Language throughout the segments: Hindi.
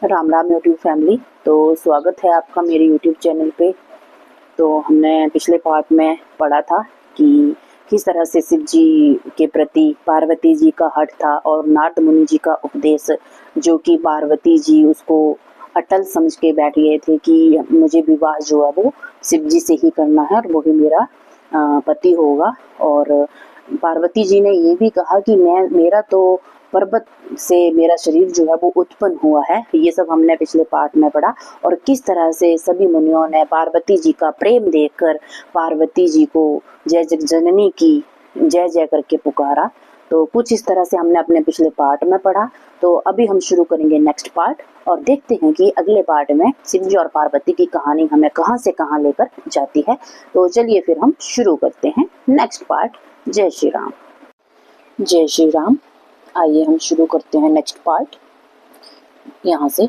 Ram Ram YouTube family. तो स्वागत है आपका मेरे यूट्यूब चैनल पे। तो हमने पिछले पार्ट में पढ़ा था कि किस तरह से शिव जी के प्रति पार्वती जी का हठ था और नारद मुनि जी का उपदेश, जो कि पार्वती जी उसको अटल समझ के बैठ गए थे कि मुझे विवाह जो है वो शिव जी से ही करना है और वही मेरा पति होगा। और पार्वती जी ने ये भी कहा कि मेरा तो पर्वत से मेरा शरीर जो है वो उत्पन्न हुआ है। ये सब हमने पिछले पार्ट में पढ़ा और किस तरह से सभी मुनियों ने पार्वती जी का प्रेम देखकर पार्वती जी को जय जग जननी की जय जय करके पुकारा। तो कुछ इस तरह से हमने अपने पिछले पार्ट में पढ़ा। तो अभी हम शुरू करेंगे नेक्स्ट पार्ट और देखते हैं कि अगले पार्ट में शिव जी और पार्वती की कहानी हमें कहां से कहां लेकर जाती है। तो चलिए फिर हम शुरू करते हैं नेक्स्ट पार्ट। जय श्री राम। जय श्री राम। आइए हम शुरू करते हैं नेक्स्ट पार्ट यहाँ से।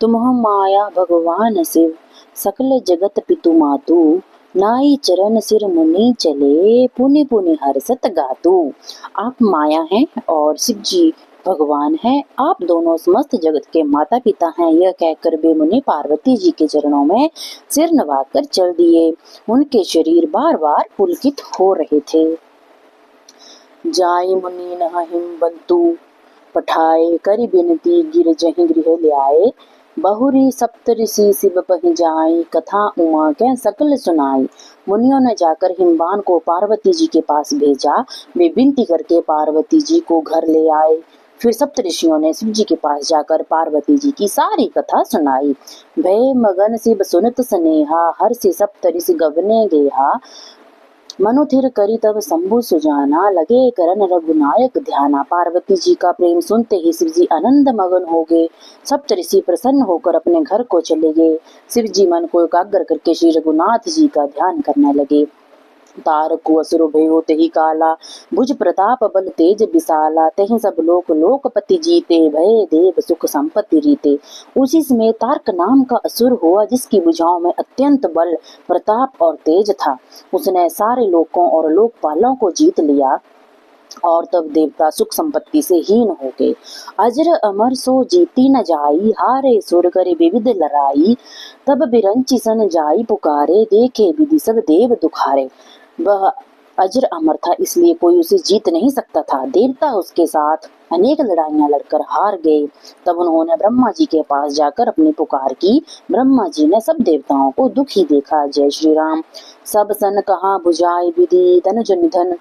तुम माया भगवान शिव सकल जगत पितु मातु, नाई चरण सिर मुनि चले पुनि पुनि हर्षत गातु। आप माया हैं और शिव जी भगवान हैं। आप दोनों समस्त जगत के माता पिता हैं। यह कहकर वे मुनि पार्वती जी के चरणों में सिर नवाकर चल दिए। उनके शरीर बार बार पुलकित हो रहे थे। जाय मुनि नह हिमबंतु पठाए करि बिनती गिर जहि गृह ल्याए, बहुरी सप्त ऋषि शिव पहि जाई कथा उमा के सकल सुनाई। मुनियों ने जाकर हिमबान को पार्वती जी के पास भेजा। वे विनती करके पार्वती जी को घर ले आए। फिर सप्त ऋषियों ने शिव जी के पास जाकर पार्वती जी की सारी कथा सुनाई। भय मगन शिव सुनत स्नेहा, हर्षि सप्त ऋषि गगने गेहा। मनुथिर करी तब शंभु सुजाना, लगे करन रघुनायक ध्याना। पार्वती जी का प्रेम सुनते ही शिव जी आनंद मगन हो गए। सप्त ऋषि प्रसन्न होकर अपने घर को चले गए। शिव जी मन को एकाग्र करके श्री रघुनाथ जी का ध्यान करने लगे। तारकु असुर भयो तेहि काला, भुज प्रताप बल तेज विशाला। तेहि सब लोक लोकपति जीते, भय देव सुख संपत्ति रीते। उसी समय तारक नाम का असुर हुआ, जिसकी भुजाओं में अत्यंत बल प्रताप और तेज था। उसने सारे लोकों और लोकपालों को जीत लिया और तब देवता सुख संपत्ति से हीन हो गए। अजर अमर सो जीती न जाई, हारे सुर करे विविध लड़ाई। तब बिरंची सन जाई पुकारे, देखे विधि सब देव दुखारे। वह अजर अमर था, इसलिए कोई उसे जीत नहीं सकता था। देवता उसके साथ अनेक लड़ाइयां लड़कर हार गए। तब उन्होंने ब्रह्मा जी के पास जाकर अपनी पुकार की। ब्रह्मा जी ने सब देवताओं को दुखी देखा। जय श्री राम। सब सन कहा बुझाई विधि, धनुज निधन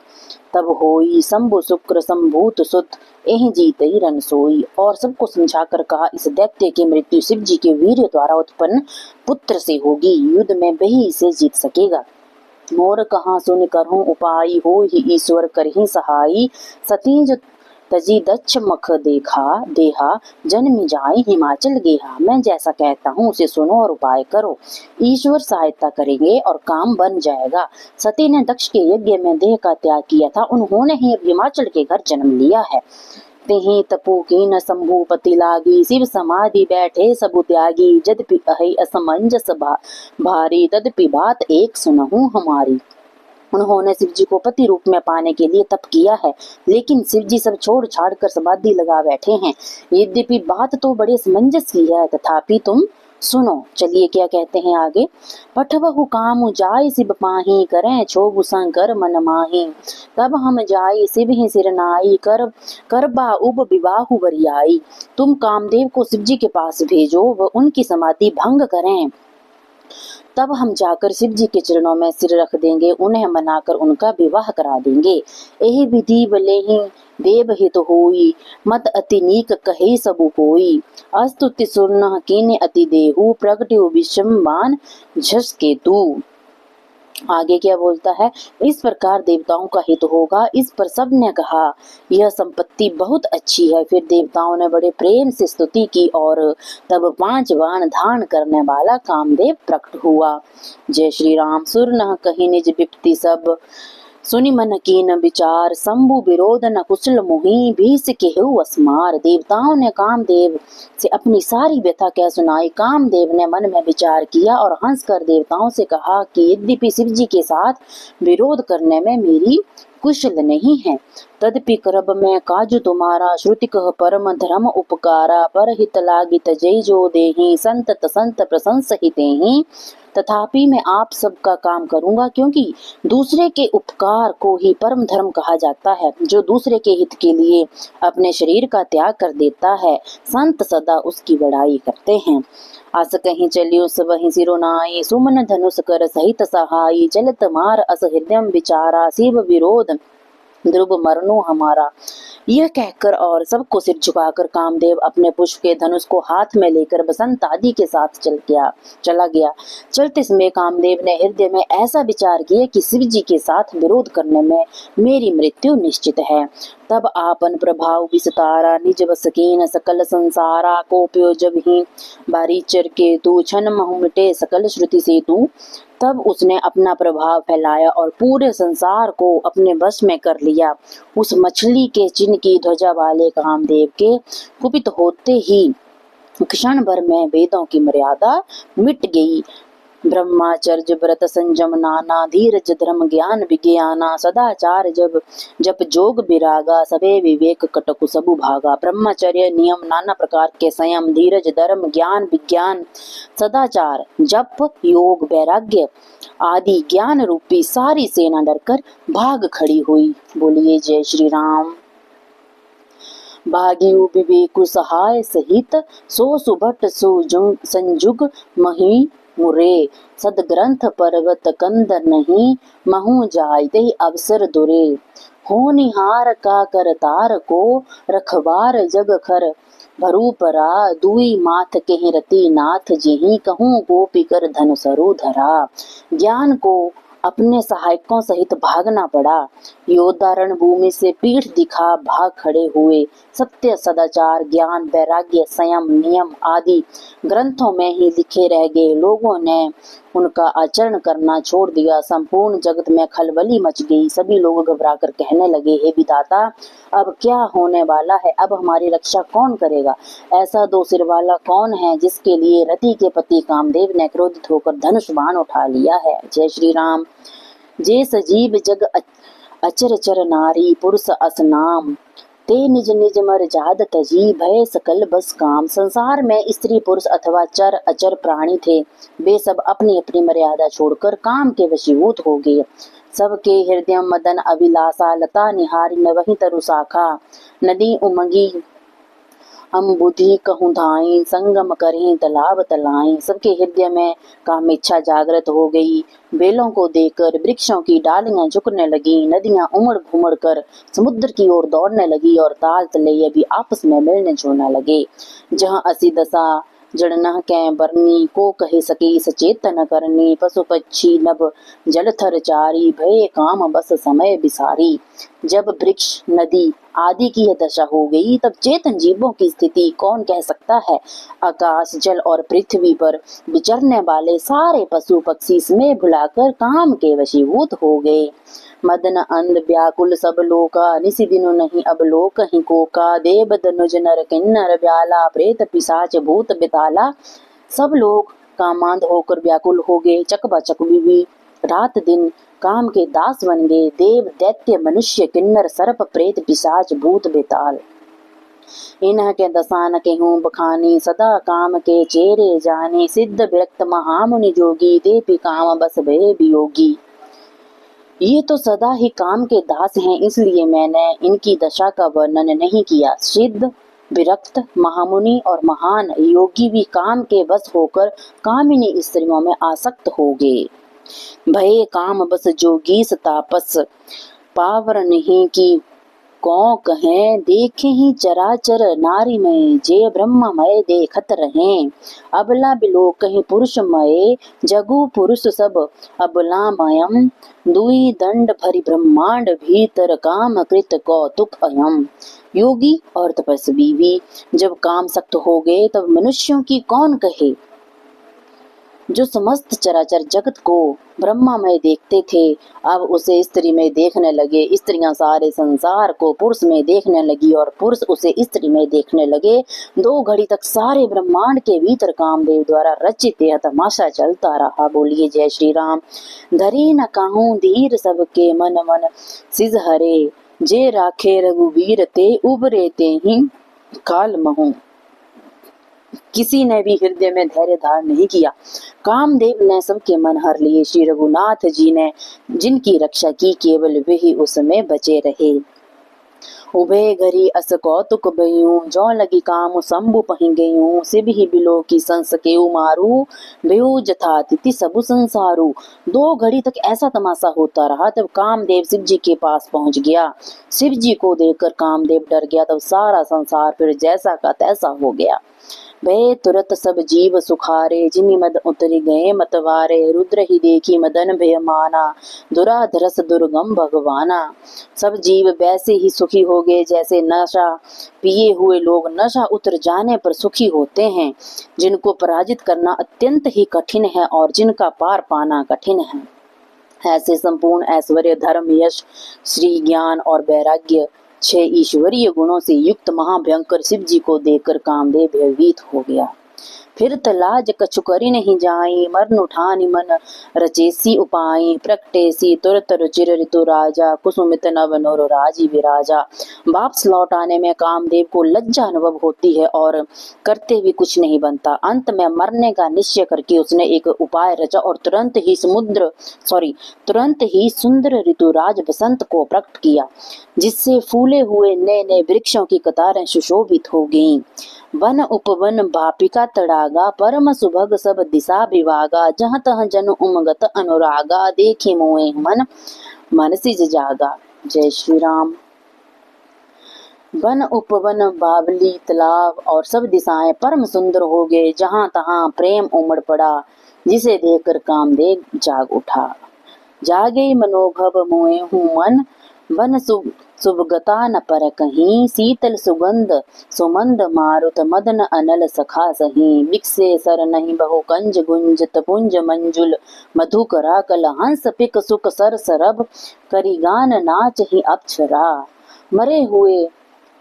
तब होई, शंभु शुक्र संभूत सुत एहि जीतई रन सोई। और सबको समझाकर कहा, इस दैत्य की मृत्यु शिव जी के वीर्य द्वारा उत्पन्न पुत्र से होगी। युद्ध में वही इसे जीत सकेगा। मोर कहाँ सुन करहूँ उपाय, हो ही ईश्वर करही सहाई। सतीज तजी दक्ष मख देखा देहा, जन्म जाए हिमाचल गेहा। मैं जैसा कहता हूँ उसे सुनो और उपाय करो, ईश्वर सहायता करेंगे और काम बन जाएगा। सती ने दक्ष के यज्ञ में देह का त्याग किया था, उन्होंने ही अब हिमाचल के घर जन्म लिया है। तेहि तपु कीन शंभु पति लागी, शिव समाधि बैठे सबु त्यागी। यद्यपि अहि असमंजस भारी, तदपि बात एक सुनहु हमारी। उन्होंने शिव जी को पति रूप में पाने के लिए तप किया है, लेकिन शिव जी सब छोड़ छाड़ कर समाधि लगा बैठे हैं। यद्यपि बात तो बड़े समंजस की है, तथापि तुम सुनो। चलिए क्या कहते हैं आगे। पठवहु काम जाय शिव पाही, करें छोबु शंकर मन माही। तब हम जाय शिव ही सिरनाई, करबा उब विवाहु बरियाई। तुम कामदेव को शिव जी के पास भेजो, वह उनकी समाधि भंग करें। तब हम जाकर शिव जी के चरणों में सिर रख देंगे, उन्हें मनाकर उनका विवाह करा देंगे। यही विधि भलेहि देव हित होई, मत अति नीक कहे सबु कोई। अस्तुति सुन कीन्य अति देहु, प्रगट्यो विषमान झस केतु। आगे क्या बोलता है। इस प्रकार देवताओं का हित होगा। इस पर सब ने कहा, यह संपत्ति बहुत अच्छी है। फिर देवताओं ने बड़े प्रेम से स्तुति की और तब 5 बाण धारण करने वाला कामदेव प्रकट हुआ। जय श्री राम। सुर न कही निज विपत्ति सब, सुनि मन कीन विचार। शंभु विरोध न कुशल मुहि, भीष केहु असमार। देवताओं ने कामदेव से अपनी सारी व्यथा कह सुनाई। कामदेव ने मन में विचार किया और हंसकर देवताओं से कहा कि यद्यपि शिव जी के साथ विरोध करने में मेरी कुशल नहीं है, तदपि करब मैं काजु तुम्हारा, श्रुति कह परम धर्म उपकारा, पर हित लागित जय जो देहि, संतत संत प्रशंस हितेहि। तथापि मैं आप सबका काम करूंगा, क्योंकि दूसरे के उपकार को ही परम धर्म कहा जाता है। जो दूसरे के हित के लिए अपने शरीर का त्याग कर देता है, संत सदा उसकी बड़ाई करते हैं। आस कहीं चलियो वहीं सिरोनाई, सुमन धनुष कर सहित सहाई, चलत मार अस हृदय विचारा, शिव विरोध ध्रुव मरनो हमारा। यह कहकर और सबको सिर झुकाकर कामदेव अपने पुष्प के धनुष को हाथ में लेकर बसंत आदि के साथ चला गया। चलते समय कामदेव ने हृदय में ऐसा विचार किया कि शिव जी के साथ विरोध करने में मेरी मृत्यु निश्चित है। तब आपन प्रभाव विस्तारा, निज बस कीन सकल संसारा, को जब ही बारीचर के तू, छन महु मिटे सकल श्रुति से तू। तब उसने अपना प्रभाव फैलाया और पूरे संसार को अपने बस में कर लिया। उस मछली के चिन्ह की ध्वजा वाले कामदेव के कुपित होते ही क्षण भर में वेदों की मर्यादा मिट गई। ब्रह्माचर्य व्रत संयम नाना, धीरज धर्म ज्ञान विज्ञाना, सदाचार जब जप जोग विरागा, सबे विवेक कटकु सबु भागा। ब्रह्मचर्य नियम, नाना प्रकार के संयम, धीरज धर्म ज्ञान विज्ञान, सदाचार जप योग वैराग्य आदि ज्ञान रूपी सारी सेना डरकर भाग खड़ी हुई। बोलिए जय श्री राम। भाग्यु विवेकु सहाय सहित, सो सुभट सो संजुग मही मुरे, सदग्रंथ पर्वत कंदर नहीं, महु जाय ते अवसर दुरे। होनिहार का करतार को, रखबार जग खर भरूपरा, दुई माथ के रति नाथ जेहि, कहूँ गोपी कर धन सरु धरा। ज्ञान को अपने सहायकों सहित भागना पड़ा। योद्धा रणभूमि से पीठ दिखा भाग खड़े हुए। सत्य सदाचार ज्ञान वैराग्य संयम नियम आदि ग्रंथों में ही लिखे रह गए। लोगों ने उनका आचरण करना छोड़ दिया। संपूर्ण जगत में खलबली मच गई। सभी लोग घबराकर कहने लगे, हे विधाता, अब क्या होने वाला है? अब हमारी रक्षा कौन करेगा? ऐसा दो सिर वाला कौन है जिसके लिए रति के पति कामदेव ने क्रोधित होकर धनुष बाण उठा लिया है? जय श्री राम। जे सजीव जग अचर चर नारी, पुरुष असनाम, ते निज निज मर जाद तजी, भय सकल बस काम। संसार में स्त्री पुरुष अथवा चर अचर प्राणी थे। वे सब अपनी अपनी मर्यादा छोड़कर काम के वशीभूत हो गए। सबके हृदय मदन अभिलाषा, लता निहारी न वही तरु शाखा। नदी उमंगी हम बुद्धि कहूँ धाई, संगम करें तालाब तलाई। सबके हृदय में काम इच्छा जागृत हो गई। बेलों को देखकर वृक्षों की डालियां झुकने लगी। नदियां उमड़ घुमड़ कर समुद्र की ओर दौड़ने लगी और ताल तलैया भी आपस में मिलने जुलने लगे। जहाँ असी दशा जड़ न कै बरनी, को कहे सके सचेतन करनी। पशु पक्षी नभ जलथर चारी, भय काम बस समय बिसारी। जब वृक्ष नदी आदि की यह दशा हो गई, तब चेतन जीवों की स्थिति कौन कह सकता है। आकाश जल और पृथ्वी पर विचरने वाले सारे पशु पक्षी स्नेह भुलाकर काम के वशीभूत हो गए। मदन अंध व्याकुल सब लोका, निसी दिनो नहीं अब लोक ही कोका। देव दनुज नर किन्नर ब्याला, प्रेत पिशाच भूत बिताला। सब लोग कामांध होकर व्याकुल हो गए। चकबाचक भी रात दिन काम के दास बन गए। देव दैत्य मनुष्य किन्नर सर्प प्रेत पिशाच भूत बेताल, इन्ह के दसान केहूँ बखानी। सदा काम के चेरे जाने, सिद्ध विरक्त महामुनि जोगी। देपी काम बस भय वियोगी। ये तो सदा ही काम के दास हैं, इसलिए मैंने इनकी दशा का वर्णन नहीं किया। सिद्ध विरक्त महामुनि और महान योगी भी काम के बस होकर कामिनी स्त्रियों में आसक्त हो गए। भय काम बस जोगी तापस, पावर नहीं की कौ कहें। देखे ही चराचर नारी में, जे ब्रह्ममय देखत रहें। अबला बिलो कहीं पुरुषमय, जगु पुरुष सब अबलामयम। दुई दंड भरी ब्रह्मांड भीतर, काम कृत कौतुक अयम। योगी और तपस्वी भी जब काम सक्त हो गए, तब मनुष्यों की कौन कहे। जो समस्त चराचर जगत को ब्रह्मामय देखते थे, अब उसे स्त्री में देखने लगे। स्त्रियां सारे संसार को पुरुष में देखने लगी और पुरुष उसे स्त्री में देखने लगे। 2 घड़ी तक सारे ब्रह्मांड के भीतर कामदेव द्वारा रचित यह तमाशा चलता रहा। बोलिए जय श्री राम। धरे न कहूँ धीर सबके मन मन, सिज हरे जे राखे रघुवीर ते उबरे ते ही काल महु। किसी ने भी हृदय में धैर्य धारण नहीं किया। कामदेव ने सबके मन हर लिए। श्री रघुनाथ जी ने जिनकी रक्षा की, केवल वे ही उसमें बचे रहे। उभे घरी अस कौतुक भयूं, जो लगी काम शंभु पहि गयूं। सिब ही बिलो की संस के मारू, भयो जथा तिथि सबु संसारू। 2 घड़ी तक ऐसा तमाशा होता रहा। तब कामदेव शिव जी के पास पहुंच गया। शिव जी को देखकर कामदेव डर गया। तब सारा संसार फिर जैसा का तैसा हो गया। भय तुरत सब जीव सुखारे, जिमि मद उतरि गए मतवारे। रुद्र ही देखी मदन भय माना, दुराधरस दुर्गम भगवाना। सब जीव वैसे ही सुखी हो गए जैसे नशा पिए हुए लोग नशा उतर जाने पर सुखी होते हैं, जिनको पराजित करना अत्यंत ही कठिन है और जिनका पार पाना कठिन है। ऐसे संपूर्ण ऐश्वर्य, धर्म, यश, श्री, ज्ञान और वैराग्य 6 ईश्वरीय गुणों से युक्त महाभयंकर शिव जी को देखकर कामदेव भयभीत हो गया। फिर तलाज कछु करि नहीं जाई, मर्न उठानी मन रचेसी उपाई। प्रकटेसी तुरत रुचिर ऋतु राजा, कुसुमित नव नर राजी विराजा। वापस लौट आने में कामदेव को लज्जा अनुभव होती है और करते भी कुछ नहीं बनता। अंत में मरने का निश्चय करके उसने एक उपाय रचा और तुरंत ही सुंदर ऋतुराज बसंत को प्रकट किया, जिससे फूले हुए नए नए वृक्षों की कतारें सुशोभित हो गईं। वन उपवन बापिका तड़ागा, परम सुभग सब दिशा विभागा। जहाँ तहाँ जन उमगत अनुरागा, देखे मोए मन मनसिज जागा। जय श्री राम। वन उपवन बावली तालाब और सब दिशाएं परम सुंदर हो गए। जहाँ तहाँ प्रेम उमड़ पड़ा, जिसे देखकर कामदेव जाग उठा। जागे मनोभव मोए हूँ मन, वन सुभगता न पर कहीं। शीतल सुगंध सुमंद मारुत, मदन अनल सखा सही। बिकसे सर नहीं बहु कंज गुंज, तपुंज मंजुल मधुकरा। कल हंस पिक सुख सर सरब, करिगान नाच ही अप्सरा। मरे हुए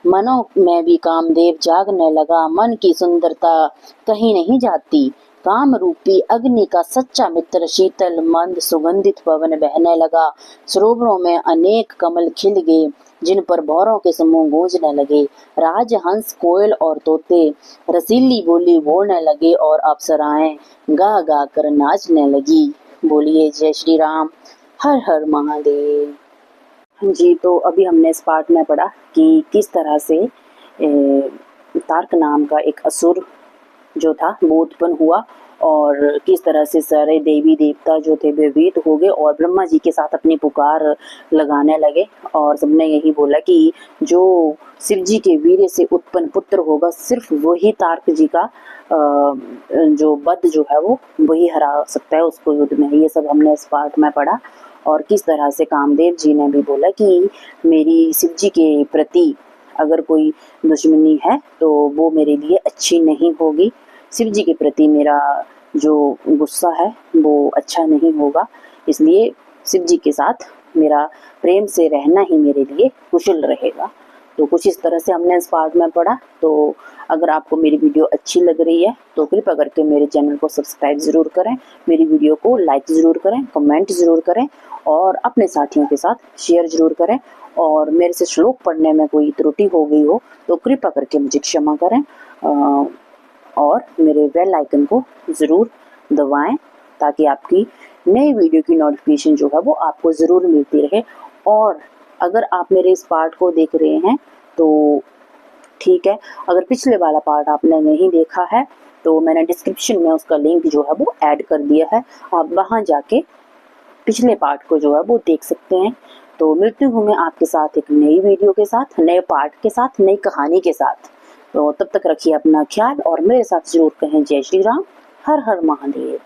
मनों में भी कामदेव जागने लगा। मन की सुंदरता कहीं नहीं जाती। काम रूपी अग्नि का सच्चा मित्र शीतल मंद सुगंधित पवन बहने लगा। सरोवरों में अनेक कमल खिल गए, जिन पर भौरों के समूह गूंजने लगे। राजहंस, कोयल और तोते रसीली बोली बोलने लगे और अप्सराएं गा गा कर नाचने लगी। बोलिए जय श्री राम। हर हर महादेव। जी, तो अभी हमने इस पाठ में पढ़ा कि किस तरह से तार्क नाम का एक असुर जो था वो उत्पन्न हुआ और किस तरह से सारे देवी देवता जो थे भयभीत हो गए और ब्रह्मा जी के साथ अपनी पुकार लगाने लगे। और सबने यही बोला कि जो शिव जी के वीर्य से उत्पन्न पुत्र होगा, सिर्फ वही तार्क जी का जो वध जो है वो वही हरा सकता है उसको युद्ध में। ये सब हमने इस पाठ में पढ़ा। और किस तरह से कामदेव जी ने भी बोला कि मेरी शिव जी के प्रति अगर कोई दुश्मनी है तो वो मेरे लिए अच्छी नहीं होगी। शिव जी के प्रति मेरा जो गुस्सा है वो अच्छा नहीं होगा, इसलिए शिव जी के साथ मेरा प्रेम से रहना ही मेरे लिए कुशल रहेगा। तो कुछ इस तरह से हमने इस पाठ में पढ़ा। तो अगर आपको मेरी वीडियो अच्छी लग रही है तो कृपया करके मेरे चैनल को सब्सक्राइब ज़रूर करें, मेरी वीडियो को लाइक ज़रूर करें, कमेंट ज़रूर करें और अपने साथियों के साथ शेयर ज़रूर करें। और मेरे से श्लोक पढ़ने में कोई त्रुटि हो गई हो तो कृपया करके मुझे क्षमा करें और मेरे बेल आइकन को ज़रूर दबाएं ताकि आपकी नई वीडियो की नोटिफिकेशन जो है वो आपको ज़रूर मिलती रहे। और अगर आप मेरे इस पार्ट को देख रहे हैं तो ठीक है, अगर पिछले वाला पार्ट आपने नहीं देखा है तो मैंने डिस्क्रिप्शन में उसका लिंक जो है वो ऐड कर दिया है, आप वहाँ जाके पिछले पार्ट को जो है वो देख सकते हैं। तो मिलती हूँ मैं आपके साथ एक नई वीडियो के साथ, नए पार्ट के साथ, नई कहानी के साथ। तो तब तक रखिए अपना ख्याल और मेरे साथ जरूर कहें जय श्री राम। हर हर महादेव।